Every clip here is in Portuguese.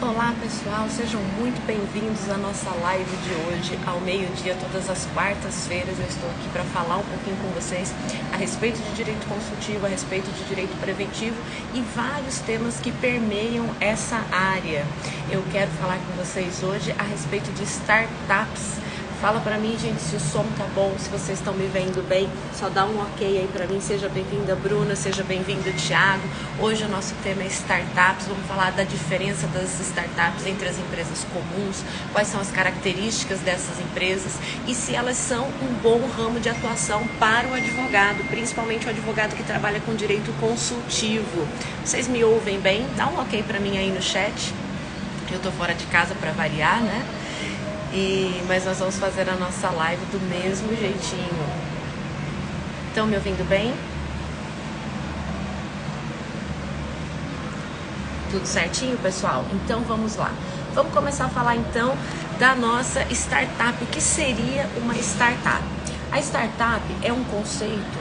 Olá pessoal, sejam muito bem-vindos à nossa live de hoje, ao meio-dia, todas as quartas-feiras. Eu estou aqui para falar um pouquinho com vocês a respeito de direito consultivo, a respeito de direito preventivo e vários temas que permeiam essa área. Eu quero falar com vocês hoje a respeito de startups. Fala pra mim, gente, se o som tá bom, se vocês estão me vendo bem. Só dá um ok aí pra mim. Seja bem-vinda, Bruna, seja bem-vindo, Thiago. Hoje o nosso tema é startups. Vamos falar da diferença das startups entre as empresas comuns, quais são as características dessas empresas e se elas são um bom ramo de atuação para o advogado, principalmente o advogado que trabalha com direito consultivo. Vocês me ouvem bem? Dá um ok pra mim aí no chat. Eu tô fora de casa pra variar, né? Mas nós vamos fazer a nossa live do mesmo jeitinho. Estão me ouvindo bem? Tudo certinho, pessoal? Então vamos lá. Vamos começar a falar então da nossa startup. O que seria uma startup? A startup é um conceito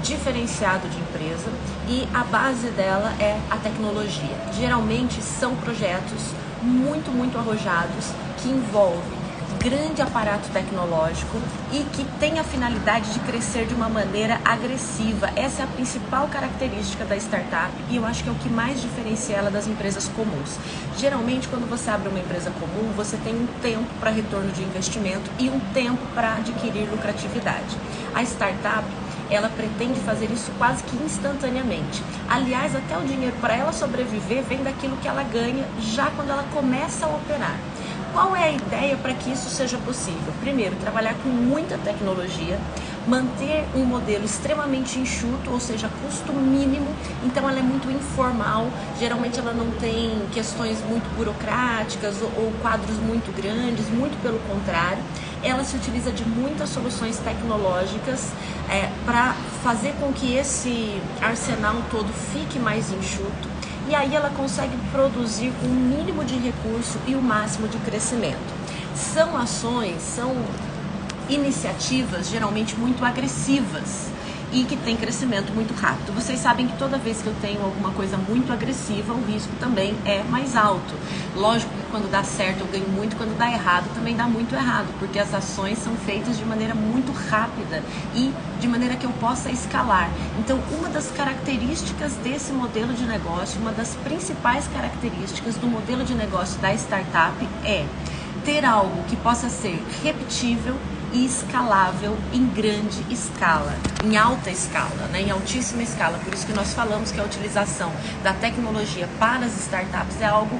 diferenciado de empresa e a base dela é a tecnologia. Geralmente são projetos muito arrojados que envolvem grande aparato tecnológico e que tem a finalidade de crescer de uma maneira agressiva. Essa é a principal característica da startup e eu acho que é o que mais diferencia ela das empresas comuns. Geralmente, quando você abre uma empresa comum, você tem um tempo para retorno de investimento e um tempo para adquirir lucratividade. A startup, ela pretende fazer isso quase que instantaneamente. Aliás, até o dinheiro para ela sobreviver vem daquilo que ela ganha já quando ela começa a operar. Qual é a ideia para que isso seja possível? Primeiro, trabalhar com muita tecnologia, manter um modelo extremamente enxuto, ou seja, custo mínimo, então ela é muito informal, geralmente ela não tem questões muito burocráticas ou quadros muito grandes, muito pelo contrário, ela se utiliza de muitas soluções tecnológicas para fazer com que esse arsenal todo fique mais enxuto. E aí ela consegue produzir o mínimo de recurso e o máximo de crescimento. São ações, são iniciativas geralmente muito agressivas e que tem crescimento muito rápido. Vocês sabem que toda vez que eu tenho alguma coisa muito agressiva, o risco também é mais alto. Lógico que quando dá certo eu ganho muito, quando dá errado também dá muito errado, porque as ações são feitas de maneira muito rápida e de maneira que eu possa escalar. Então, uma das características desse modelo de negócio, uma das principais características do modelo de negócio da startup é ter algo que possa ser repetível e escalável em grande escala, em alta escala, né? Em altíssima escala. Por isso que nós falamos que a utilização da tecnologia para as startups é algo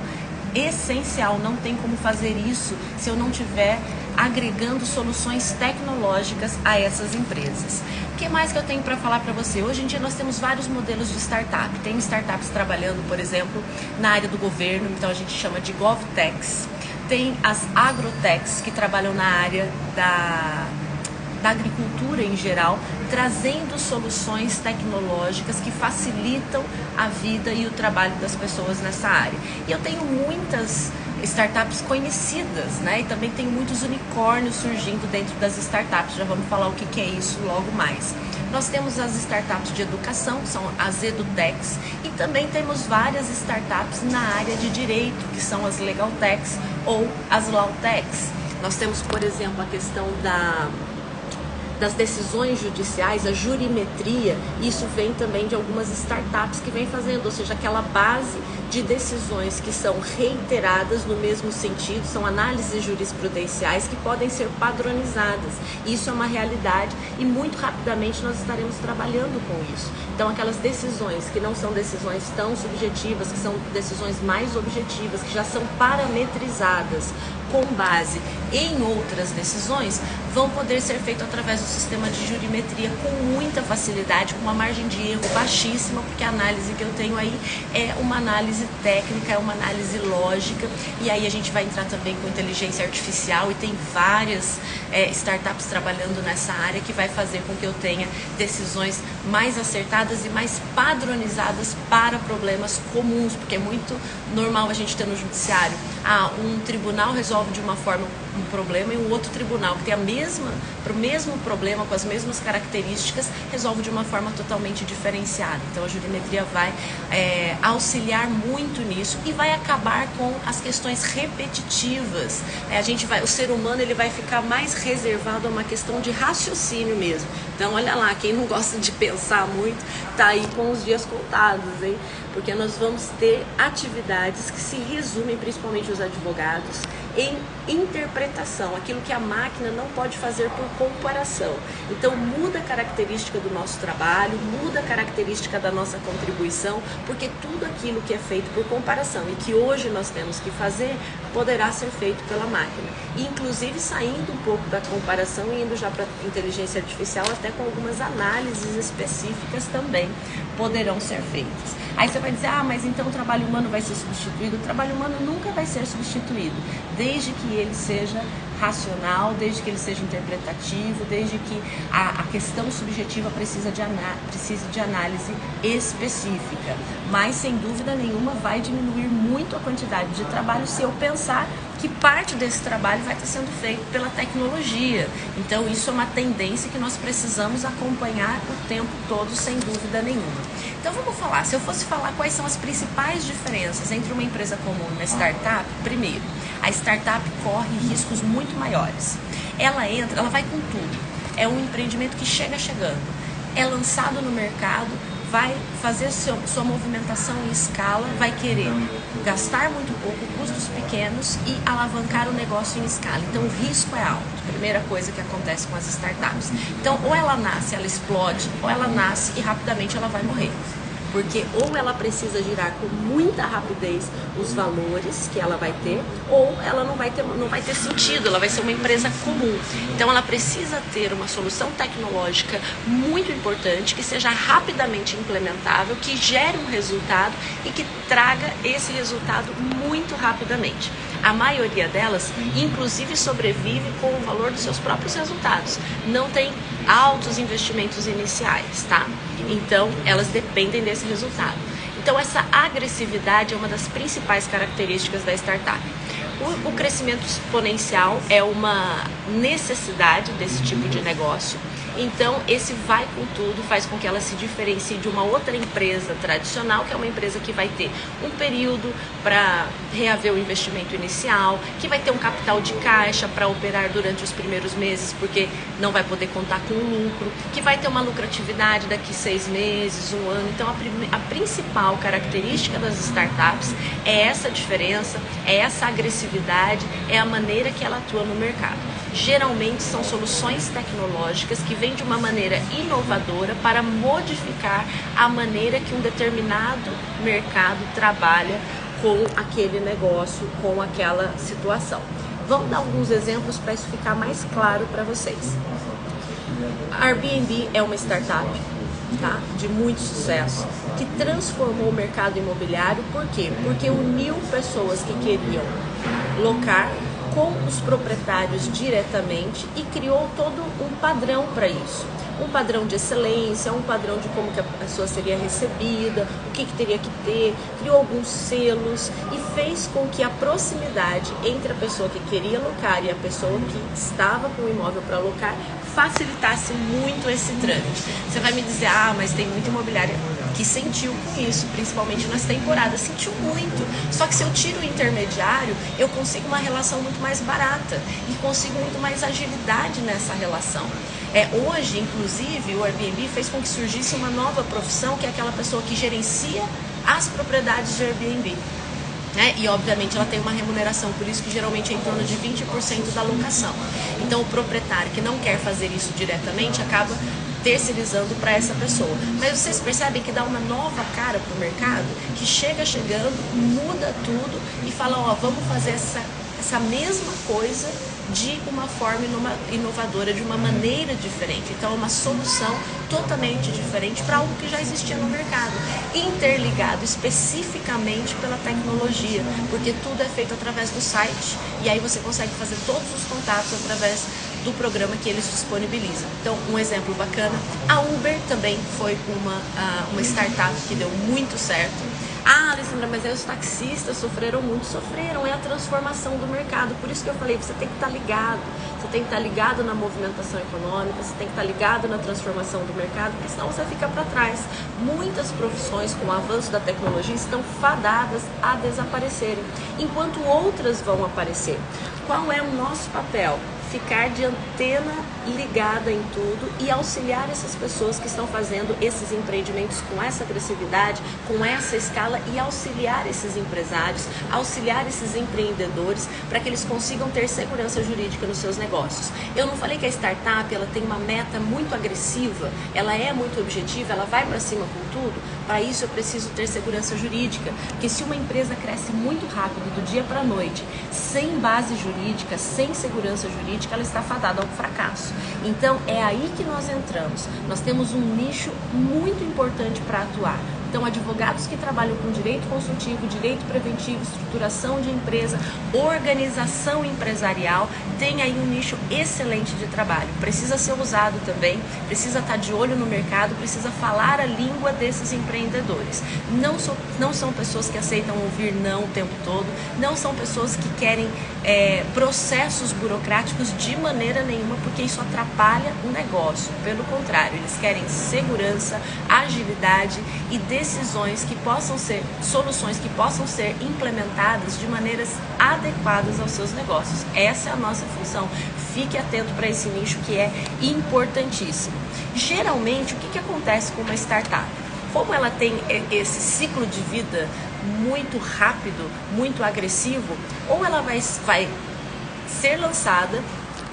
essencial. Não tem como fazer isso se eu não tiver agregando soluções tecnológicas a essas empresas. O que mais que eu tenho para falar para você? Hoje em dia nós temos vários modelos de startup. Tem startups trabalhando, por exemplo, na área do governo, então a gente chama de GovTechs. Tem as agrotechs que trabalham na área da agricultura em geral, trazendo soluções tecnológicas que facilitam a vida e o trabalho das pessoas nessa área. E eu tenho muitas startups conhecidas, né? E também tem muitos unicórnios surgindo dentro das startups. Já vamos falar o que é isso logo mais. Nós temos as startups de educação, que são as edutechs, e também temos várias startups na área de direito, que são as legaltechs ou as lawtechs. Nós temos, por exemplo, a questão das decisões judiciais, a jurimetria. Isso vem também de algumas startups que vem fazendo, ou seja, aquela base de decisões que são reiteradas no mesmo sentido, são análises jurisprudenciais que podem ser padronizadas. Isso é uma realidade e muito rapidamente nós estaremos trabalhando com isso. Então, aquelas decisões que não são decisões tão subjetivas, que são decisões mais objetivas, que já são parametrizadas com base em outras decisões, vão poder ser feitas através do sistema de jurimetria com muita facilidade, com uma margem de erro baixíssima, porque a análise que eu tenho aí é uma análise técnica, é uma análise lógica, e aí a gente vai entrar também com inteligência artificial e tem várias startups trabalhando nessa área que vai fazer com que eu tenha decisões mais acertadas e mais padronizadas para problemas comuns, porque é muito normal a gente ter no judiciário, um tribunal resolve de uma forma um problema e um outro tribunal que tem para o mesmo problema, com as mesmas características, resolve de uma forma totalmente diferenciada. Então a jurimetria vai auxiliar muito nisso e vai acabar com as questões repetitivas. O ser humano ele vai ficar mais reservado a uma questão de raciocínio mesmo. Então olha lá, quem não gosta de pensar muito, tá aí com os dias contados, hein? Porque nós vamos ter atividades que se resumem, principalmente os advogados, em interpretação, aquilo que a máquina não pode fazer por comparação. Então muda a característica do nosso trabalho, muda a característica da nossa contribuição, porque tudo aquilo que é feito por comparação e que hoje nós temos que fazer, poderá ser feito pela máquina. E, inclusive saindo um pouco da comparação e indo já para a inteligência artificial, até com algumas análises específicas também poderão ser feitas. Aí você vai dizer, mas então o trabalho humano vai ser substituído? O trabalho humano nunca vai ser substituído, desde que ele seja racional, desde que ele seja interpretativo, desde que a questão subjetiva precise de análise específica. Mas, sem dúvida nenhuma, vai diminuir muito a quantidade de trabalho se eu pensar que parte desse trabalho vai estar sendo feito pela tecnologia. Então, isso é uma tendência que nós precisamos acompanhar o tempo todo, sem dúvida nenhuma. Então, vamos falar. Se eu fosse falar quais são as principais diferenças entre uma empresa comum e uma startup, primeiro, a startup corre riscos muito maiores. Ela vai com tudo. É um empreendimento que chegando. É lançado no mercado, vai fazer sua movimentação em escala, vai querer gastar muito pouco, custos pequenos e alavancar o negócio em escala. Então o risco é alto, primeira coisa que acontece com as startups. Então ou ela nasce, ela explode, ou ela nasce e rapidamente ela vai morrer. Porque ou ela precisa girar com muita rapidez os valores que ela vai ter, ou ela não vai ter sentido, ela vai ser uma empresa comum. Então ela precisa ter uma solução tecnológica muito importante, que seja rapidamente implementável, que gere um resultado e que traga esse resultado muito rapidamente. A maioria delas, inclusive, sobrevive com o valor dos seus próprios resultados. Não tem altos investimentos iniciais, tá? Então, elas dependem desse resultado. Então, essa agressividade é uma das principais características da startup. O crescimento exponencial é uma necessidade desse tipo de negócio. Então, esse vai com tudo faz com que ela se diferencie de uma outra empresa tradicional, que é uma empresa que vai ter um período para reaver o investimento inicial, que vai ter um capital de caixa para operar durante os primeiros meses, porque não vai poder contar com lucro, que vai ter uma lucratividade daqui 6 meses, 1 ano. Então, a principal característica das startups é essa diferença, é essa agressividade, é a maneira que ela atua no mercado. Geralmente são soluções tecnológicas que vêm de uma maneira inovadora para modificar a maneira que um determinado mercado trabalha com aquele negócio, com aquela situação. Vamos dar alguns exemplos para isso ficar mais claro para vocês. A Airbnb é uma startup, tá? De muito sucesso, que transformou o mercado imobiliário. Por quê? Porque uniu pessoas que queriam locar com os proprietários diretamente e criou todo um padrão para isso. Um padrão de excelência, um padrão de como que a pessoa seria recebida, o que teria que ter, criou alguns selos e fez com que a proximidade entre a pessoa que queria locar e a pessoa que estava com o imóvel para locar facilitasse muito esse trâmite. Você vai me dizer, mas tem muita imobiliária que sentiu com isso, principalmente nas temporadas, sentiu muito. Só que se eu tiro o intermediário, eu consigo uma relação muito mais barata e consigo muito mais agilidade nessa relação. Hoje, inclusive, o Airbnb fez com que surgisse uma nova profissão, que é aquela pessoa que gerencia as propriedades de Airbnb. E obviamente ela tem uma remuneração, por isso que geralmente é em torno de 20% da locação. Então o proprietário que não quer fazer isso diretamente acaba terceirizando para essa pessoa. Mas vocês percebem que dá uma nova cara para o mercado, que chegando, muda tudo e fala, vamos fazer essa mesma coisa de uma forma inovadora, de uma maneira diferente. Então é uma solução totalmente diferente para algo que já existia no mercado, interligado especificamente pela tecnologia, porque tudo é feito através do site e aí você consegue fazer todos os contatos através do programa que eles disponibilizam. Então, um exemplo bacana, a Uber também foi uma startup que deu muito certo. Ah, Alessandra, mas aí os taxistas sofreram muito, sofreram, é a transformação do mercado, por isso que eu falei, você tem que estar ligado, você tem que estar ligado na movimentação econômica, você tem que estar ligado na transformação do mercado, porque senão você fica para trás. Muitas profissões com o avanço da tecnologia estão fadadas a desaparecerem, enquanto outras vão aparecer. Qual é o nosso papel? Ficar de antena ligada em tudo e auxiliar essas pessoas que estão fazendo esses empreendimentos com essa agressividade, com essa escala, e auxiliar esses empresários, auxiliar esses empreendedores para que eles consigam ter segurança jurídica nos seus negócios. Eu não falei que a startup ela tem uma meta muito agressiva, ela é muito objetiva, ela vai para cima com tudo. Para isso eu preciso ter segurança jurídica, porque se uma empresa cresce muito rápido do dia para a noite, sem base jurídica, sem segurança jurídica, ela está fadada ao fracasso. Então é aí que nós entramos. Nós temos um nicho muito importante para atuar. Então, advogados que trabalham com direito consultivo, direito preventivo, estruturação de empresa, organização empresarial, tem aí um nicho excelente de trabalho. Precisa ser usado também, precisa estar de olho no mercado, precisa falar a língua desses empreendedores. Não são pessoas que aceitam ouvir não o tempo todo, não são pessoas que querem processos burocráticos de maneira nenhuma, porque isso atrapalha o negócio. Pelo contrário, eles querem segurança, agilidade e decisões que possam ser, soluções que possam ser implementadas de maneiras adequadas aos seus negócios. Essa é a nossa função. Fique atento para esse nicho que é importantíssimo. Geralmente, o que acontece com uma startup? Como ela tem esse ciclo de vida muito rápido, muito agressivo, ou ela vai ser lançada,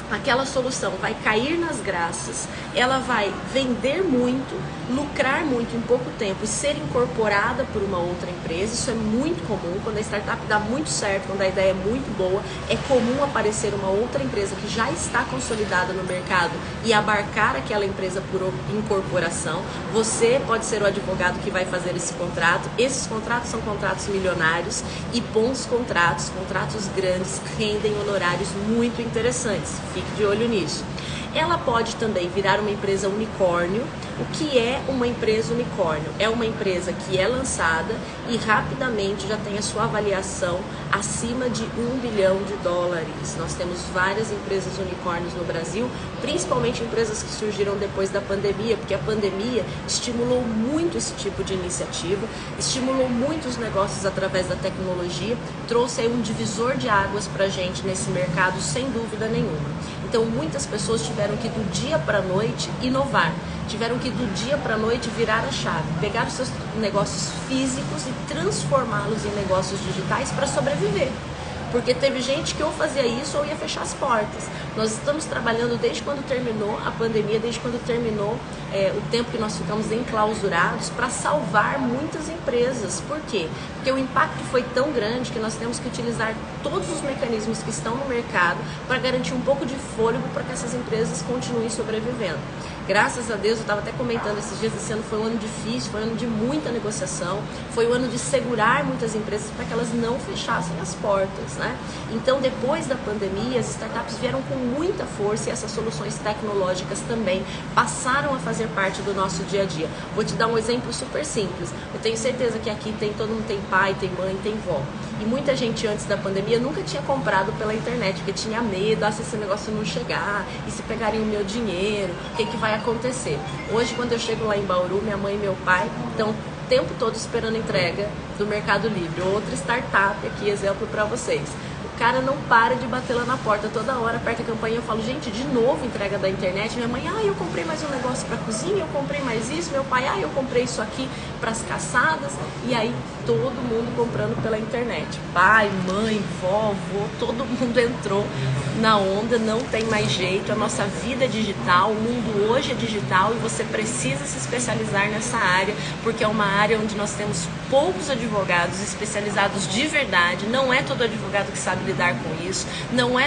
aquela solução vai cair nas graças, ela vai vender muito, lucrar muito em pouco tempo e ser incorporada por uma outra empresa. Isso é muito comum. Quando a startup dá muito certo, quando a ideia é muito boa, é comum aparecer uma outra empresa que já está consolidada no mercado e abarcar aquela empresa por incorporação. Você pode ser o advogado que vai fazer esse contrato. Esses contratos são contratos milionários e bons contratos, contratos grandes, rendem honorários muito interessantes. Fique de olho nisso. Ela pode também virar uma empresa unicórnio. O que é uma empresa unicórnio? É uma empresa que é lançada e rapidamente já tem a sua avaliação acima de US$1 bilhão. Nós temos várias empresas unicórnios no Brasil, principalmente empresas que surgiram depois da pandemia, porque a pandemia estimulou muito esse tipo de iniciativa, estimulou muito os negócios através da tecnologia, trouxe aí um divisor de águas para a gente nesse mercado, sem dúvida nenhuma. Então, muitas pessoas tiveram que do dia para a noite inovar, tiveram que do dia para a noite virar a chave, pegar os seus negócios físicos e transformá-los em negócios digitais para sobreviver. Porque teve gente que ou fazia isso ou ia fechar as portas. Nós estamos trabalhando desde quando terminou a pandemia, desde quando terminou o tempo que nós ficamos enclausurados, para salvar muitas empresas. Por quê? Porque o impacto foi tão grande que nós temos que utilizar todos os mecanismos que estão no mercado para garantir um pouco de fôlego para que essas empresas continuem sobrevivendo. Graças a Deus, eu estava até comentando esses dias, esse ano foi um ano difícil, foi um ano de muita negociação, foi um ano de segurar muitas empresas para que elas não fechassem as portas, né? Então, depois da pandemia, as startups vieram com muita força e essas soluções tecnológicas também passaram a fazer parte do nosso dia a dia. Vou te dar um exemplo super simples. Eu tenho certeza que aqui todo mundo tem pai, tem mãe, tem vó. E muita gente antes da pandemia nunca tinha comprado pela internet, porque tinha medo, se esse negócio não chegar, e se pegarem o meu dinheiro, o que vai acontecer? Hoje, quando eu chego lá em Bauru, minha mãe e meu pai estão o tempo todo esperando entrega do Mercado Livre. Outra startup aqui, exemplo para vocês. O cara não para de bater lá na porta, toda hora aperta a campainha. Eu falo, gente, de novo entrega da internet. Minha mãe, eu comprei mais um negócio para cozinha, eu comprei mais isso. Meu pai, eu comprei isso aqui para as caçadas. E aí todo mundo comprando pela internet. Pai, mãe, vó, avô, todo mundo entrou na onda, não tem mais jeito. A nossa vida é digital, o mundo hoje é digital e você precisa se especializar nessa área, porque é uma área onde nós temos poucos advogados especializados de verdade. Não é todo advogado que sabe lidar com isso, não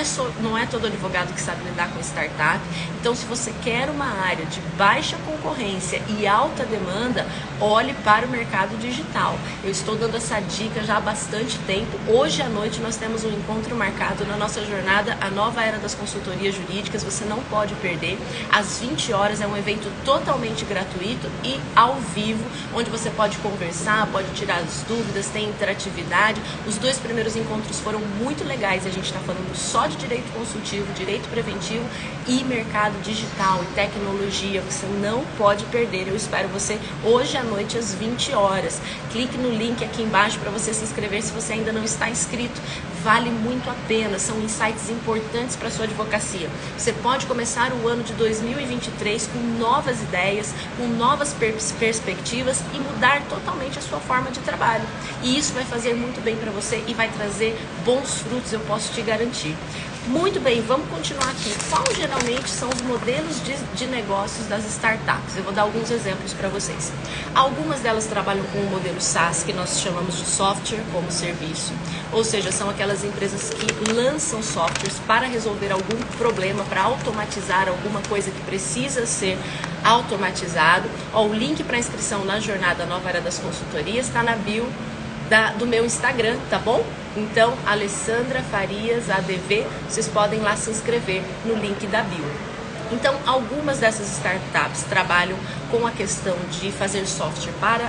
é todo advogado que sabe lidar com startup. Então, se você quer uma área de baixa concorrência e alta demanda, olhe para o mercado digital. Eu estou dando essa dica já há bastante tempo. Hoje à noite nós temos um encontro marcado na nossa jornada A Nova Era das Consultorias Jurídicas, você não pode perder. Às 20 horas é um evento totalmente gratuito e ao vivo, onde você pode conversar, pode tirar as dúvidas, tem interatividade. Os 2 primeiros encontros foram muito legais, a gente está falando só de direito consultivo, direito preventivo e mercado digital e tecnologia, você não pode perder. Eu espero você hoje à noite às 20 horas. Clique no link aqui embaixo para você se inscrever se você ainda não está inscrito. Vale muito a pena, são insights importantes para a sua advocacia. Você pode começar o ano de 2023 com novas ideias, com novas perspectivas e mudar totalmente a sua forma de trabalho. E isso vai fazer muito bem para você e vai trazer bons frutos, eu posso te garantir. Muito bem, vamos continuar aqui. Qual geralmente são os modelos de negócios das startups? Eu vou dar alguns exemplos para vocês. Algumas delas trabalham com o modelo SaaS, que nós chamamos de software como serviço. Ou seja, são aquelas empresas que lançam softwares para resolver algum problema, para automatizar alguma coisa que precisa ser automatizado. O link para inscrição na jornada Nova Era das Consultorias está na bio do meu Instagram, tá bom? Então, Alessandra Farias ADV, vocês podem lá se inscrever no link da bio. Então, algumas dessas startups trabalham com a questão de fazer software para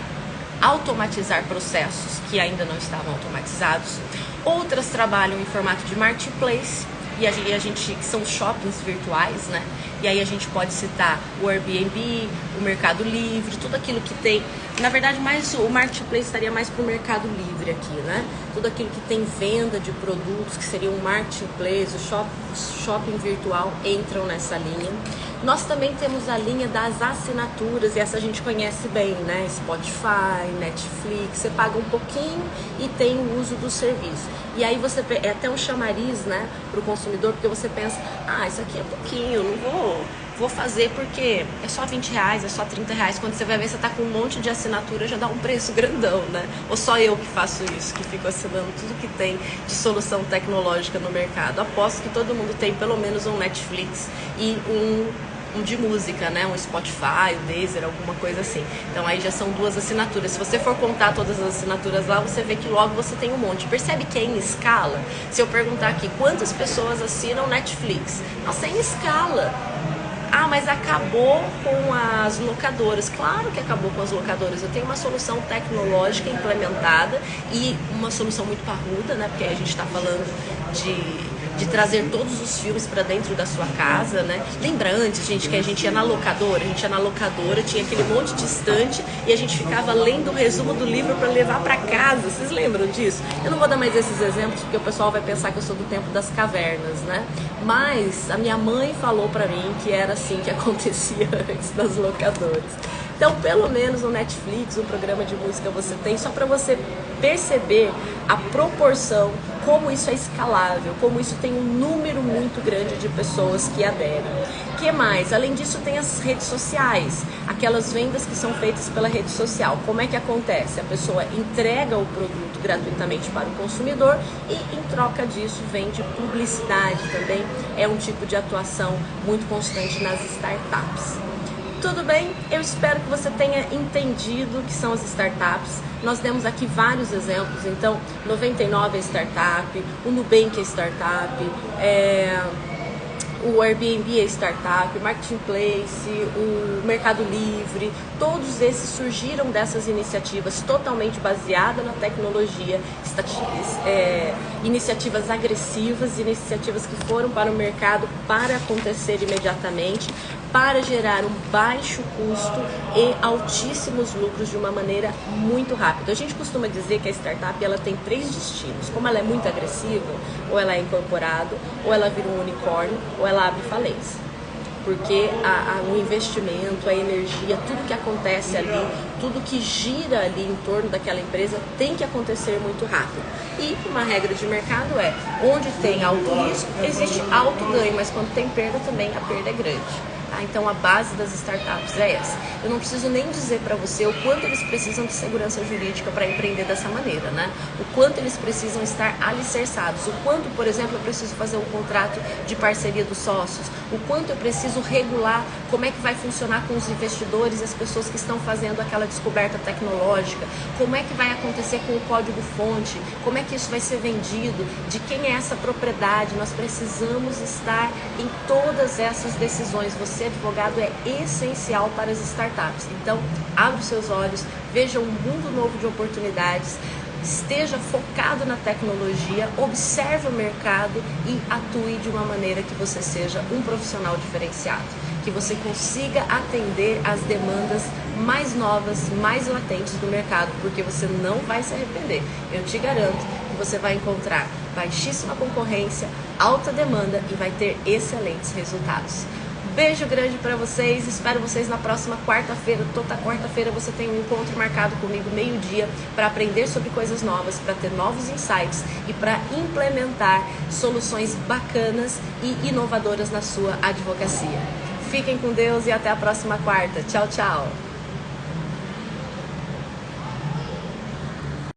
automatizar processos que ainda não estavam automatizados. Outras trabalham em formato de marketplace, e a gente, que são shoppings virtuais, né? E aí a gente pode citar o Airbnb, o Mercado Livre, tudo aquilo que tem. Na verdade, mais o marketplace estaria mais para o Mercado Livre aqui, né? Tudo aquilo que tem venda de produtos, que seria um marketplace, o shopping virtual, entram nessa linha. Nós também temos a linha das assinaturas, e essa a gente conhece bem, né? Spotify, Netflix, você paga um pouquinho e tem o uso do serviço. E aí você é até um chamariz, né, para o consumidor, porque você pensa, isso aqui é pouquinho, não vou fazer porque é só R$20, é só R$30. Quando você vai ver, você tá com um monte de assinatura, já dá um preço grandão, né? Ou só eu que faço isso, que fico assinando tudo que tem de solução tecnológica no mercado. Aposto que todo mundo tem pelo menos um Netflix e um de música, né? Um Spotify, um Deezer, alguma coisa assim. Então aí já são 2 assinaturas. Se você for contar todas as assinaturas lá, você vê que logo você tem um monte. Percebe que é em escala? Se eu perguntar aqui, quantas pessoas assinam Netflix? Nossa, é em escala. Mas acabou com as locadoras. Claro que acabou com as locadoras. Eu tenho uma solução tecnológica implementada e uma solução muito parruda, né? Porque a gente está falando de trazer todos os filmes para dentro da sua casa, né? Lembra antes, gente, que a gente ia na locadora? A gente ia na locadora, tinha aquele monte de estante e a gente ficava lendo o resumo do livro para levar para casa. Vocês lembram disso? Eu não vou dar mais esses exemplos porque o pessoal vai pensar que eu sou do tempo das cavernas, né? Mas a minha mãe falou para mim que era assim que acontecia antes das locadoras. Então, pelo menos no Netflix, um programa de música você tem, só para você perceber a proporção, como isso é escalável, como isso tem um número muito grande de pessoas que aderem. O que mais? Além disso, tem as redes sociais, aquelas vendas que são feitas pela rede social. Como é que acontece? A pessoa entrega o produto gratuitamente para o consumidor e, em troca disso, vende publicidade também. É um tipo de atuação muito constante nas startups. Tudo bem? Eu espero que você tenha entendido o que são as startups. Nós demos aqui vários exemplos, então 99 é startup, o Nubank é startup, o Airbnb é startup, o Marketplace, o Mercado Livre, todos esses surgiram dessas iniciativas totalmente baseadas na tecnologia, iniciativas agressivas, iniciativas que foram para o mercado para acontecer imediatamente, para gerar um baixo custo e altíssimos lucros de uma maneira muito rápida. A gente costuma dizer que a startup ela tem 3 destinos. Como ela é muito agressiva, ou ela é incorporado, ou ela vira um unicórnio, ou ela abre falência. Porque o investimento, a energia, tudo que acontece ali, tudo que gira ali em torno daquela empresa tem que acontecer muito rápido. E uma regra de mercado é, onde tem alto risco, existe alto ganho, mas quando tem perda também, a perda é grande. Tá? Então a base das startups é essa. Eu não preciso nem dizer para você o quanto eles precisam de segurança jurídica para empreender dessa maneira, né? O quanto eles precisam estar alicerçados, o quanto, por exemplo, eu preciso fazer um contrato de parceria dos sócios, o quanto eu preciso regular como é que vai funcionar com os investidores e as pessoas que estão fazendo aquela descoberta tecnológica, como é que vai acontecer com o código-fonte, como é que isso vai ser vendido, de quem é essa propriedade. Nós precisamos estar em todas essas decisões. Você, advogado, é essencial para as startups. Então, abra os seus olhos, veja um mundo novo de oportunidades, esteja focado na tecnologia, observe o mercado e atue de uma maneira que você seja um profissional diferenciado, que você consiga atender às demandas mais novas, mais latentes do mercado, porque você não vai se arrepender. Eu te garanto que você vai encontrar baixíssima concorrência, alta demanda e vai ter excelentes resultados. Beijo grande para vocês, espero vocês na próxima quarta-feira. Toda quarta-feira você tem um encontro marcado comigo, meio-dia, para aprender sobre coisas novas, para ter novos insights e para implementar soluções bacanas e inovadoras na sua advocacia. Fiquem com Deus e até a próxima quarta. Tchau, tchau!